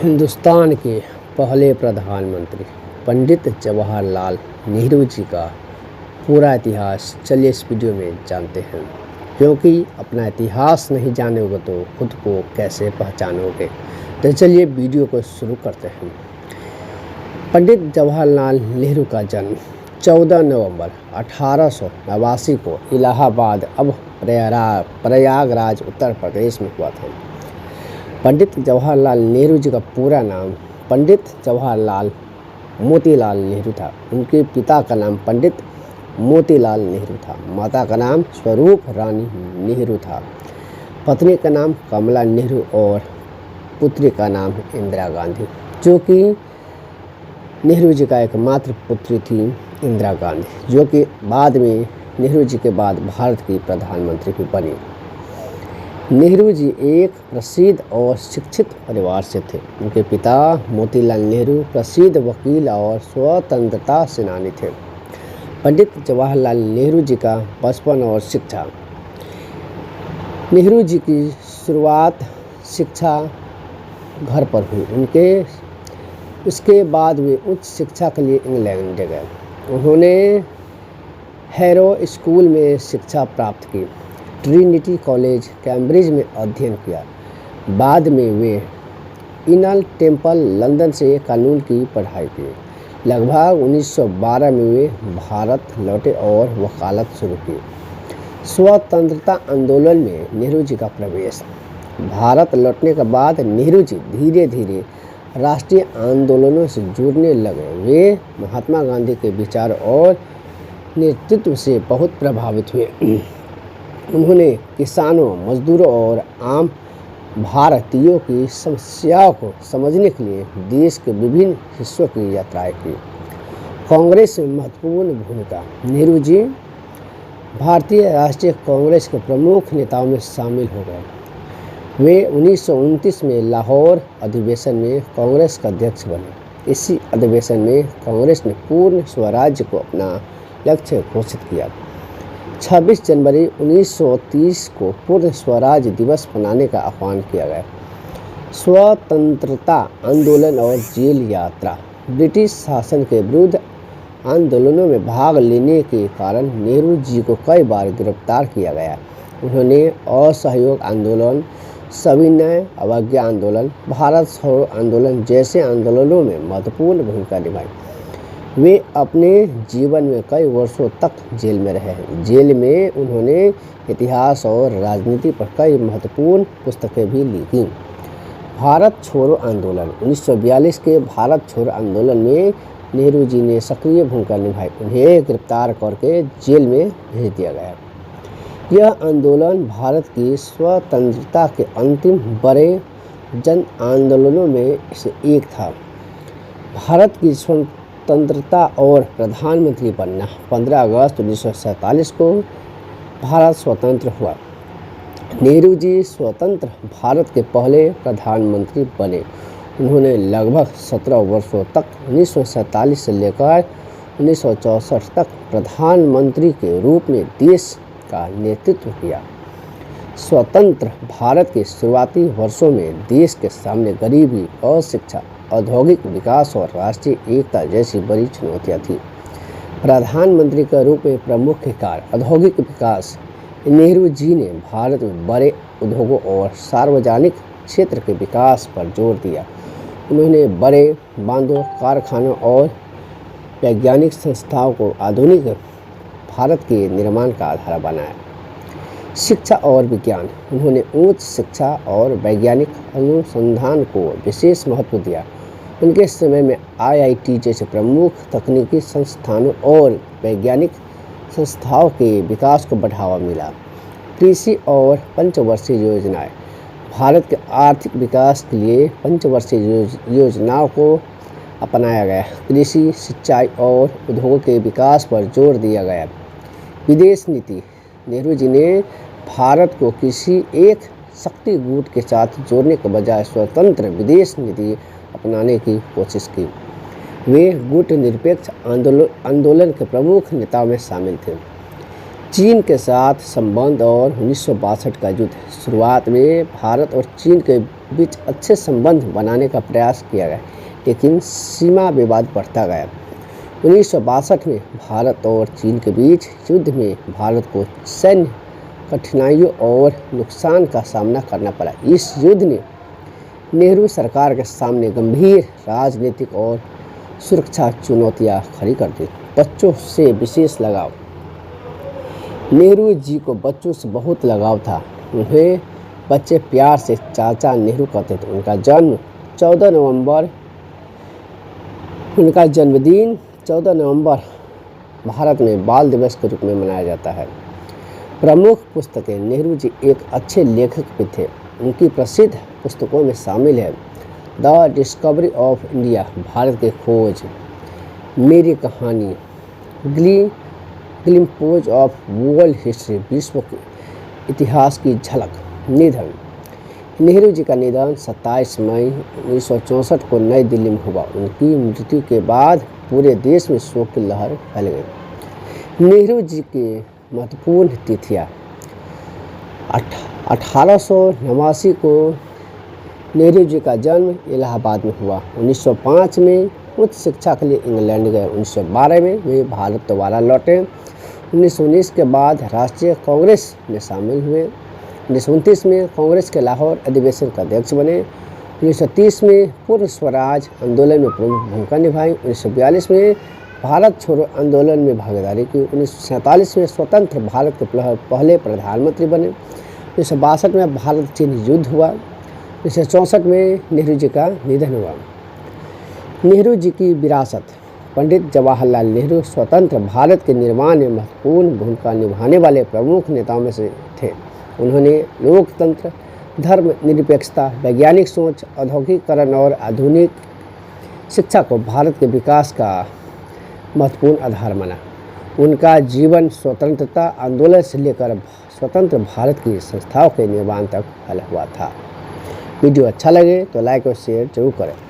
हिंदुस्तान के पहले प्रधानमंत्री पंडित जवाहरलाल नेहरू जी का पूरा इतिहास चलिए इस वीडियो में जानते हैं, क्योंकि अपना इतिहास नहीं जानोगे तो खुद को कैसे पहचानोगे। तो चलिए वीडियो को शुरू करते हैं। पंडित जवाहरलाल नेहरू का जन्म 14 नवंबर 1889 को इलाहाबाद अब प्रयागराज उत्तर प्रदेश में हुआ था। पंडित जवाहरलाल नेहरू जी का पूरा नाम पंडित जवाहरलाल मोतीलाल नेहरू था। उनके पिता का नाम पंडित मोतीलाल नेहरू था। माता का नाम स्वरूप रानी नेहरू था। पत्नी का नाम कमला नेहरू और पुत्री का नाम इंदिरा गांधी, जो कि नेहरू जी का एकमात्र पुत्री थी इंदिरा गांधी, जो कि बाद में नेहरू जी के बाद भारत की प्रधानमंत्री भी बनी। नेहरू जी एक प्रसिद्ध और शिक्षित परिवार से थे। उनके पिता मोतीलाल नेहरू प्रसिद्ध वकील और स्वतंत्रता सेनानी थे। पंडित जवाहरलाल नेहरू जी का बचपन और शिक्षा। नेहरू जी की शुरुआत शिक्षा घर पर हुई। उसके बाद वे उच्च शिक्षा के लिए इंग्लैंड गए। उन्होंने हैरो स्कूल में शिक्षा प्राप्त की। ट्रिनिटी कॉलेज कैम्ब्रिज में अध्ययन किया। बाद में वे इनल टेम्पल लंदन से कानून की पढ़ाई की। लगभग 1912 में वे भारत लौटे और वकालत शुरू की। स्वतंत्रता आंदोलन में नेहरू जी का प्रवेश। भारत लौटने के बाद नेहरू जी धीरे धीरे राष्ट्रीय आंदोलनों से जुड़ने लगे। वे महात्मा गांधी के विचार और नेतृत्व से बहुत प्रभावित हुए। उन्होंने किसानों, मजदूरों और आम भारतीयों की समस्याओं को समझने के लिए देश के विभिन्न हिस्सों की यात्राएं की। कांग्रेस में महत्वपूर्ण भूमिका। नेहरू जी भारतीय राष्ट्रीय कांग्रेस के प्रमुख नेताओं में शामिल हो गए। वे 1929 में लाहौर अधिवेशन में कांग्रेस का अध्यक्ष बने। इसी अधिवेशन में कांग्रेस ने पूर्ण स्वराज्य को अपना लक्ष्य घोषित किया। 26 जनवरी 1930 को पूर्ण स्वराज दिवस मनाने का आह्वान किया गया। स्वतंत्रता आंदोलन और जेल यात्रा। ब्रिटिश शासन के विरुद्ध आंदोलनों में भाग लेने के कारण नेहरू जी को कई बार गिरफ्तार किया गया। उन्होंने असहयोग आंदोलन, सविनय अवज्ञा आंदोलन, भारत छोड़ो आंदोलन जैसे आंदोलनों में महत्वपूर्ण भूमिका निभाई। वे अपने जीवन में कई वर्षों तक जेल में रहे हैं। जेल में उन्होंने इतिहास और राजनीति पर कई महत्वपूर्ण पुस्तकें भी लिखीं। भारत छोड़ो आंदोलन। 1942 के भारत छोड़ो आंदोलन में नेहरू जी ने सक्रिय भूमिका निभाई। उन्हें गिरफ्तार करके जेल में भेज दिया गया। यह आंदोलन भारत की स्वतंत्रता के अंतिम बड़े जन आंदोलनों में से एक था। भारत की स्वतंत्रता और प्रधानमंत्री बनना। 15 अगस्त 1947 को भारत स्वतंत्र हुआ। नेहरू जी स्वतंत्र भारत के पहले प्रधानमंत्री बने। उन्होंने लगभग 17 वर्षों तक 1947 से लेकर 1964 तक प्रधानमंत्री के रूप में देश का नेतृत्व किया। स्वतंत्र भारत के शुरुआती वर्षों में देश के सामने गरीबी, अशिक्षा, औद्योगिक विकास और राष्ट्रीय एकता जैसी बड़ी चुनौतियां थीं। प्रधानमंत्री के रूप में प्रमुख कार्य औद्योगिक विकास। नेहरू जी ने भारत में बड़े उद्योगों और सार्वजनिक क्षेत्र के विकास पर जोर दिया। उन्होंने बड़े बांधों, कारखानों और वैज्ञानिक संस्थाओं को आधुनिक भारत के निर्माण का आधार बनाया। शिक्षा और विज्ञान। उन्होंने उच्च शिक्षा और वैज्ञानिक अनुसंधान को विशेष महत्व दिया। उनके समय में IIT जैसे प्रमुख तकनीकी संस्थानों और वैज्ञानिक संस्थाओं के विकास को बढ़ावा मिला। कृषि और पंचवर्षीय योजनाएं। भारत के आर्थिक विकास के लिए पंचवर्षीय योजनाओं को अपनाया गया। कृषि, सिंचाई और उद्योगों के विकास पर जोर दिया गया। विदेश नीति। नेहरू जी ने भारत को किसी एक शक्ति गुट के साथ जोड़ने के बजाय स्वतंत्र विदेश नीति अपनाने की कोशिश की। वे गुट निरपेक्ष आंदोलन के प्रमुख नेताओं में शामिल थे। चीन के साथ संबंध और 1962 का युद्ध। शुरुआत में भारत और चीन के बीच अच्छे संबंध बनाने का प्रयास किया गया, लेकिन सीमा विवाद बढ़ता गया। 1962 में भारत और चीन के बीच युद्ध में भारत को सैन्य कठिनाइयों और नुकसान का सामना करना पड़ा। इस युद्ध ने नेहरू सरकार के सामने गंभीर राजनीतिक और सुरक्षा चुनौतियां खड़ी कर दी। बच्चों से विशेष लगाव। नेहरू जी को बच्चों से बहुत लगाव था। उन्हें बच्चे प्यार से चाचा नेहरू कहते थे। उनका जन्मदिन 14 नवंबर भारत में बाल दिवस के रूप में मनाया जाता है। प्रमुख पुस्तकें। नेहरू जी एक अच्छे लेखक भी थे। उनकी प्रसिद्ध पुस्तकों में शामिल है the discovery of India, Bharat की खोज, मेरी कहानी, ग्लिम्पोज ऑफ वर्ल्ड हिस्ट्री, विश्व के इतिहास की झलक। निधन। नेहरू जी का निधन 27 मई 1964 को नई दिल्ली में हुआ। उनकी मृत्यु के बाद पूरे देश में शोक की लहर फैल गई। नेहरू जी की महत्वपूर्ण तिथियां। 1889 को नेहरू जी का जन्म इलाहाबाद में हुआ। 1905 में उच्च शिक्षा के लिए इंग्लैंड गए। 1912 में वे भारत दोबारा लौटे। 1919 के बाद राष्ट्रीय कांग्रेस में शामिल हुए। 1929 में कांग्रेस के लाहौर अधिवेशन का अध्यक्ष बने। 1930 में पूर्ण स्वराज आंदोलन में प्रमुख भूमिका निभाई। 1942 में भारत छोड़ो आंदोलन में भागीदारी की। 1947 में स्वतंत्र भारत के पहले प्रधानमंत्री बने। 1962 में भारत चीन युद्ध हुआ। 1964 में नेहरू जी का निधन हुआ। नेहरू जी की विरासत। पंडित जवाहरलाल नेहरू स्वतंत्र भारत के निर्माण में महत्वपूर्ण भूमिका निभाने वाले प्रमुख नेताओं में से थे। उन्होंने लोकतंत्र, धर्म निरपेक्षता, वैज्ञानिक सोच, औद्योगिकीकरण और आधुनिक शिक्षा को भारत के विकास का महत्वपूर्ण आधार माना। उनका जीवन स्वतंत्रता आंदोलन से लेकर स्वतंत्र भारत की संस्थाओं के निर्माण तक फैला हुआ था। वीडियो अच्छा लगे तो लाइक और शेयर जरूर करें।